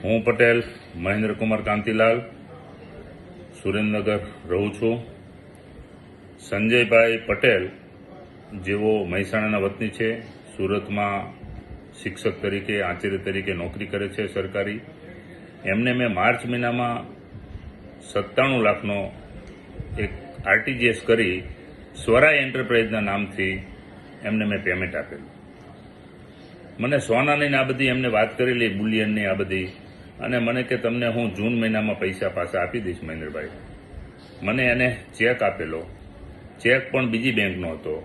હું પટેલ મહેન્દ્રકુમાર કાંતિલાલ સુરેન્દ્રનગર રહું છું. સંજયભાઈ પટેલ જેઓ મહેસાણાના વતની છે, સુરતમાં શિક્ષક તરીકે આચાર્ય તરીકે નોકરી કરે છે સરકારી. એમને મેં માર્ચ મહિનામાં 97 લાખનો એક આરટીજીએસ કરી સ્વરાય એન્ટરપ્રાઇઝના નામથી એમને મેં પેમેન્ટ આપેલું. મને સોનાની આ બધી એમને વાત કરેલી, બુલિયનની આ બધી, અને મને કે તમને હું જૂન મહિનામાં પૈસા પાછા આપી દઈશ મહેન્દ્રભાઈ. મને એને ચેક આપેલો, ચેક પણ બીજી બેંકનો હતો.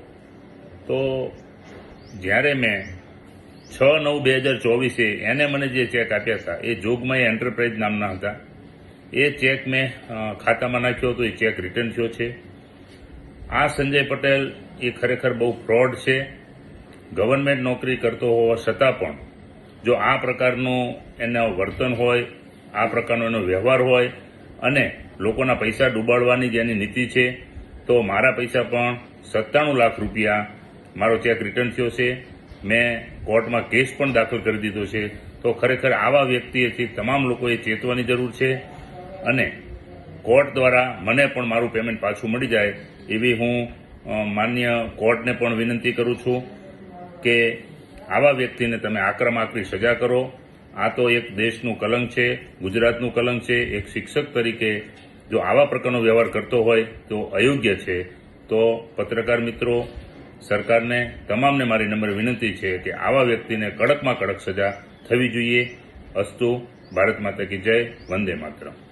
તો જ્યારે મેં 6/9/2024 એને મને જે ચેક આપ્યા હતા એ જોગમાયા એન્ટરપ્રાઇઝ નામના હતા. એ ચેક મેં ખાતામાં નાખ્યો હતો, એ ચેક રિટર્ન થયો છે. આ સંજય પટેલ એ ખરેખર બહુ ફ્રોડ છે. ગવર્નમેન્ટ નોકરી કરતો હોવા છતાં પણ જો આ પ્રકારનું એનું વર્તન હોય, આ પ્રકારનો એનો વ્યવહાર હોય અને લોકોના પૈસા ડૂબાડવાની જે એની નીતિ છે, તો મારા પૈસા પણ 97 લાખ રૂપિયા મારો ચેક રિટર્ન થયો છે. મેં કોર્ટમાં કેસ પણ દાખલ કરી દીધો છે. તો ખરેખર આવા વ્યક્તિએથી તમામ લોકોએ ચેતવાની જરૂર છે અને કોર્ટ દ્વારા મને પણ મારું પેમેન્ટ પાછું મળી જાય એવી હું માન્ય કોર્ટને પણ વિનંતી કરું છું કે આવા વ્યક્તિને તમે આકરામાં સજા કરો. આ તો એક દેશનું કલંક છે, ગુજરાતનું કલંક છે. એક શિક્ષક તરીકે જો આવા પ્રકારનો વ્યવહાર કરતો હોય તો અયોગ્ય છે. તો પત્રકાર મિત્રો, સરકારને તમામને મારી નમ્ર વિનંતી છે કે આવા વ્યક્તિને કડકમાં કડક સજા થવી જોઈએ. અસ્તુ. ભારત માતા કી જય. વંદે માતરમ.